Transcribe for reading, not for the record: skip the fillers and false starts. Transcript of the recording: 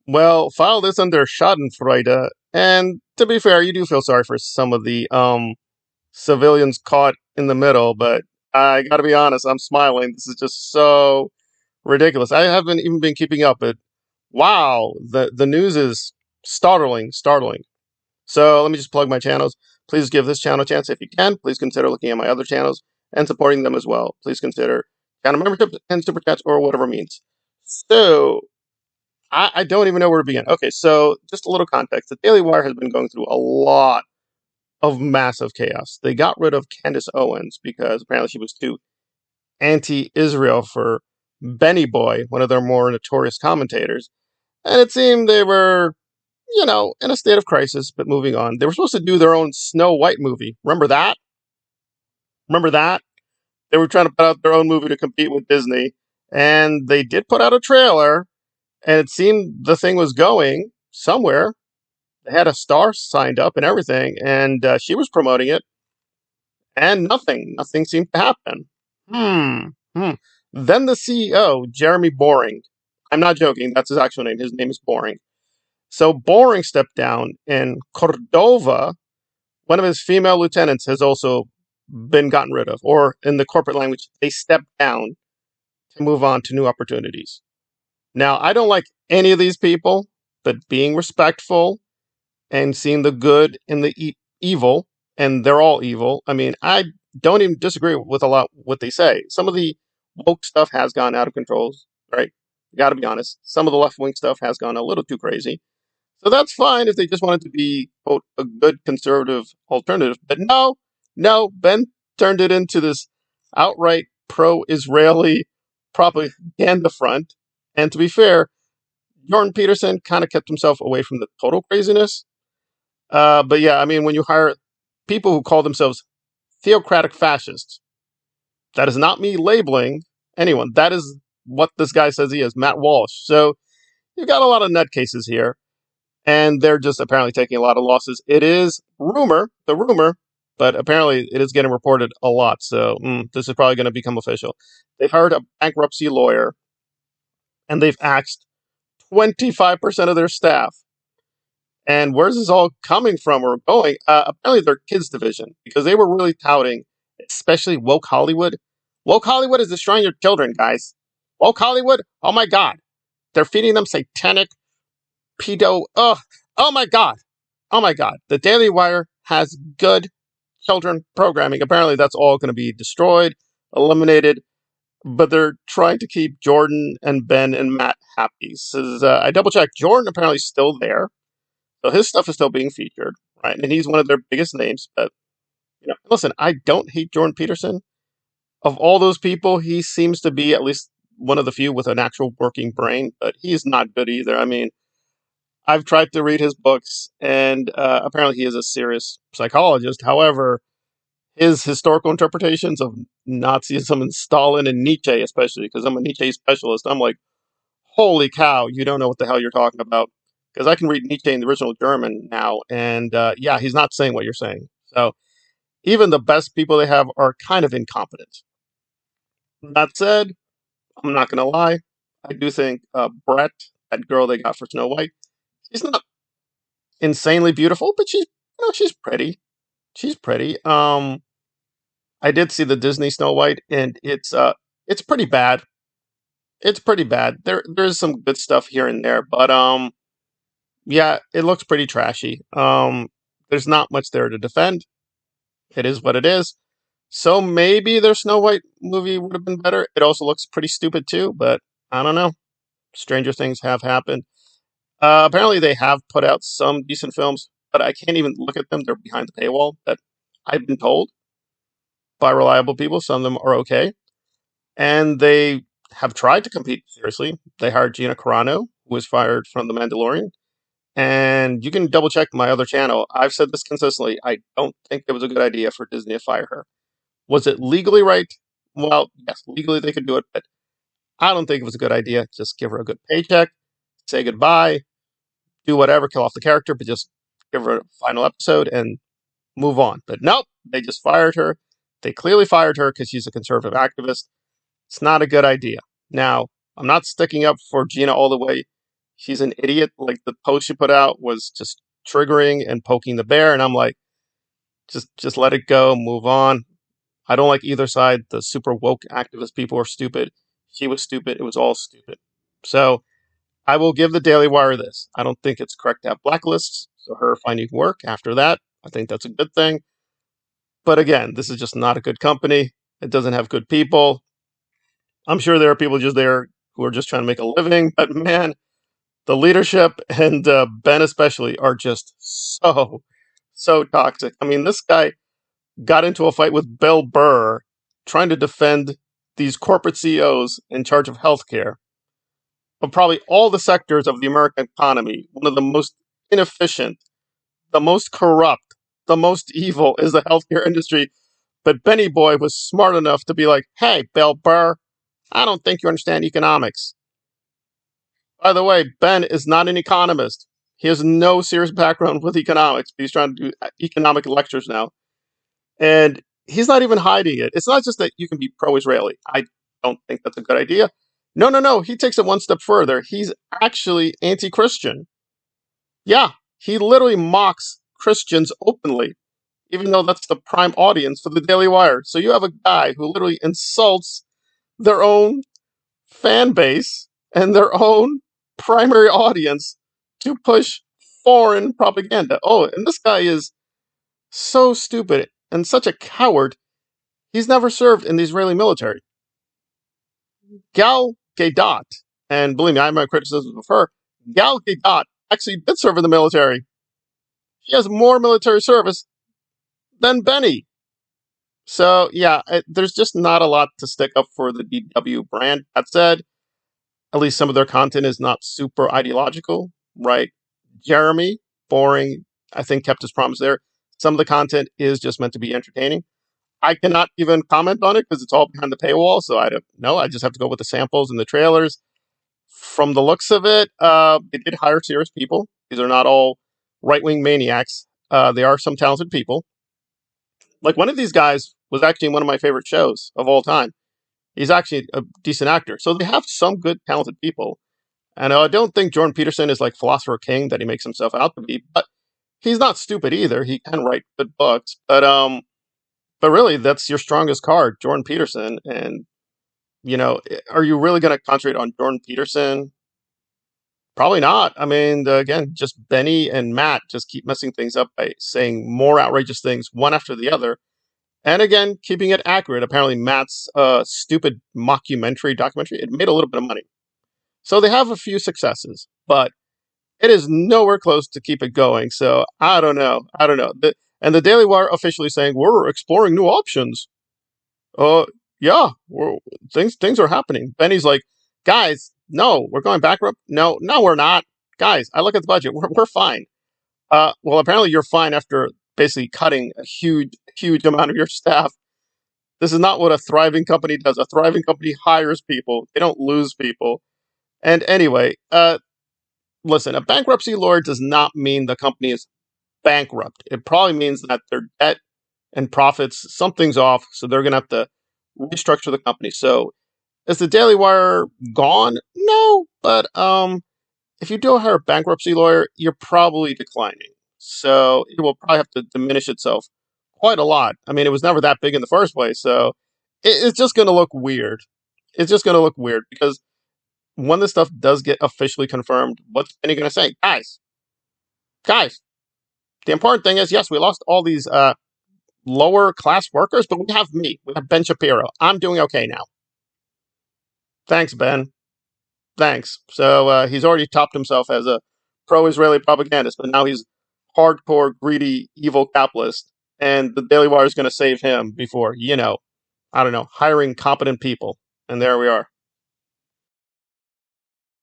Well, file this under Schadenfreude. And to be fair, you do feel sorry for some of the civilians caught in the middle, but I gotta be honest, I'm smiling. This is just so ridiculous. I haven't even been keeping up, but wow, the news is startling, startling. So let me just plug my channels. Please give this channel a chance if you can. Please consider looking at my other channels and supporting them as well. Please consider channel membership and super chats or whatever means. So I don't even know where to begin. Okay, so just a little context. The Daily Wire has been going through a lot of massive chaos. They got rid of Candace Owens because apparently she was too anti-Israel for Benny Boy, one of their more notorious commentators. And it seemed they were, in a state of crisis, but moving on. They were supposed to do their own Snow White movie. Remember that? Remember that? They were trying to put out their own movie to compete with Disney. And they did put out a trailer, and it seemed the thing was going somewhere. They had a star signed up and everything, and she was promoting it, and nothing seemed to happen. Hmm. Then the CEO, Jeremy Boring, I'm not joking, that's his actual name. His name is Boring. So Boring stepped down, and Cordova, one of his female lieutenants, has also been gotten rid of, or in the corporate language, they stepped down to move on to new opportunities. Now, I don't like any of these people, but being respectful and seeing the good in the evil, and they're all evil. I mean, I don't even disagree with a lot what they say. Some of the woke stuff has gone out of control, right? You got to be honest. Some of the left wing stuff has gone a little too crazy. So that's fine if they just wanted to be, quote, a good conservative alternative. But no, Ben turned it into this outright pro-Israeli propaganda front. And to be fair, Jordan Peterson kind of kept himself away from the total craziness. But yeah, I mean, when you hire people who call themselves theocratic fascists, that is not me labeling anyone. That is what this guy says he is, Matt Walsh. So you've got a lot of nutcases here, and they're just apparently taking a lot of losses. It is the rumor, but apparently it is getting reported a lot. So this is probably going to become official. They've hired a bankruptcy lawyer, and they've axed 25% of their staff. And where's this all coming from or going? Apparently their kids division, because they were really touting, especially woke Hollywood. Woke Hollywood is destroying your children, guys. Woke Hollywood, oh my God. They're feeding them satanic pedo. Oh my God. Oh my God. The Daily Wire has good children programming. Apparently that's all going to be destroyed, eliminated, but they're trying to keep Jordan and Ben and Matt happy. So I double checked. Jordan apparently is still there. So his stuff is still being featured, right? And he's one of their biggest names. But listen, I don't hate Jordan Peterson. Of all those people, he seems to be at least one of the few with an actual working brain. But he's not good either. I mean, I've tried to read his books, and apparently he is a serious psychologist. However, his historical interpretations of Nazism and Stalin and Nietzsche, especially because I'm a Nietzsche specialist, I'm like, holy cow, you don't know what the hell you're talking about. Because I can read Nietzsche in the original German now, and yeah, he's not saying what you're saying. So even the best people they have are kind of incompetent. That said, I'm not going to lie. I do think Brett, that girl they got for Snow White, she's not insanely beautiful, but she's pretty. She's pretty. I did see the Disney Snow White, and it's pretty bad. It's pretty bad. There's some good stuff here and there, but yeah, it looks pretty trashy. There's not much there to defend. It is what it is. So maybe their Snow White movie would have been better. It also looks pretty stupid too, but I don't know. Stranger things have happened. Apparently they have put out some decent films, but I can't even look at them. They're behind the paywall that I've been told by reliable people. Some of them are okay. And they have tried to compete seriously. They hired Gina Carano, who was fired from The Mandalorian. And you can double check my other channel. I've said this consistently. I don't think it was a good idea for Disney to fire her. Was it legally right? Well, yes, legally they could do it, but I don't think it was a good idea. Just give her a good paycheck, say goodbye, do whatever, kill off the character, but just give her a final episode and move on. But nope, they just fired her. They clearly fired her because she's a conservative activist. It's not a good idea. Now, I'm not sticking up for Gina all the way. she's an idiot. Like the post she put out was just triggering and poking the bear, and I'm like, just let it go, move on. I don't like either side. The super woke activist people are stupid. She was stupid. It was all stupid. So I will give the Daily Wire this. I don't think it's correct to have blacklists. So her finding work after that, I think that's a good thing. But again, this is just not a good company. It doesn't have good people. I'm sure there are people just there who are just trying to make a living. But man, the leadership and Ben especially are just so toxic. I mean, this guy got into a fight with Bill Burr trying to defend these corporate CEOs in charge of healthcare of probably all the sectors of the American economy. One of the most inefficient, the most corrupt, the most evil is the healthcare industry. But Benny Boy was smart enough to be like, hey, Bill Burr, I don't think you understand economics. By the way, Ben is not an economist. He has no serious background with economics. He's trying to do economic lectures now. And he's not even hiding it. It's not just that you can be pro-Israeli. I don't think that's a good idea. No. He takes it one step further. He's actually anti-Christian. Yeah, he literally mocks Christians openly, even though that's the prime audience for the Daily Wire. So you have a guy who literally insults their own fan base and their own primary audience to push foreign propaganda. Oh, and this guy is so stupid and such a coward. He's never served in the Israeli military. Gal Gadot, and believe me, I have my criticisms of her. Gal Gadot actually did serve in the military. She has more military service than Benny. So yeah, there's just not a lot to stick up for the DW brand. That said, at least some of their content is not super ideological, right? Jeremy, boring, I think kept his promise there. Some of the content is just meant to be entertaining. I cannot even comment on it because it's all behind the paywall, so I don't know. I just have to go with the samples and the trailers. From the looks of it, they did hire serious people. These are not all right-wing maniacs. They are some talented people. Like one of these guys was actually in one of my favorite shows of all time. He's actually a decent actor. So they have some good, talented people. And I don't think Jordan Peterson is like Philosopher King that he makes himself out to be, but he's not stupid either. He can write good books. But really, that's your strongest card, Jordan Peterson. And, are you really going to concentrate on Jordan Peterson? Probably not. I mean, again, just Benny and Matt just keep messing things up by saying more outrageous things one after the other. And again, keeping it accurate. Apparently, Matt's stupid documentary, it made a little bit of money. So they have a few successes, but it is nowhere close to keep it going. So I don't know. And the Daily Wire officially saying we're exploring new options. Yeah, things are happening. Benny's like, guys, no, we're going bankrupt. No, we're not. Guys, I look at the budget. We're fine. Well, apparently you're fine after basically cutting a huge amount of your staff. This is not what a thriving company does. A thriving company hires people. They don't lose people. And anyway, listen, a bankruptcy lawyer does not mean the company is bankrupt. It probably means that their debt and profits, something's off, so they're going to have to restructure the company. So is the Daily Wire gone? No, but if you do hire a bankruptcy lawyer, you're probably declining. So it will probably have to diminish itself quite a lot. I mean, it was never that big in the first place, so it's just going to look weird. It's just going to look weird because when this stuff does get officially confirmed, what's Penny going to say? Guys, the important thing is, yes, we lost all these lower class workers, but we have me. We have Ben Shapiro. I'm doing okay now. Thanks, Ben. Thanks. So he's already topped himself as a pro-Israeli propagandist, but now he's hardcore, greedy, evil capitalist. And the Daily Wire is going to save him before, I don't know, hiring competent people. And there we are.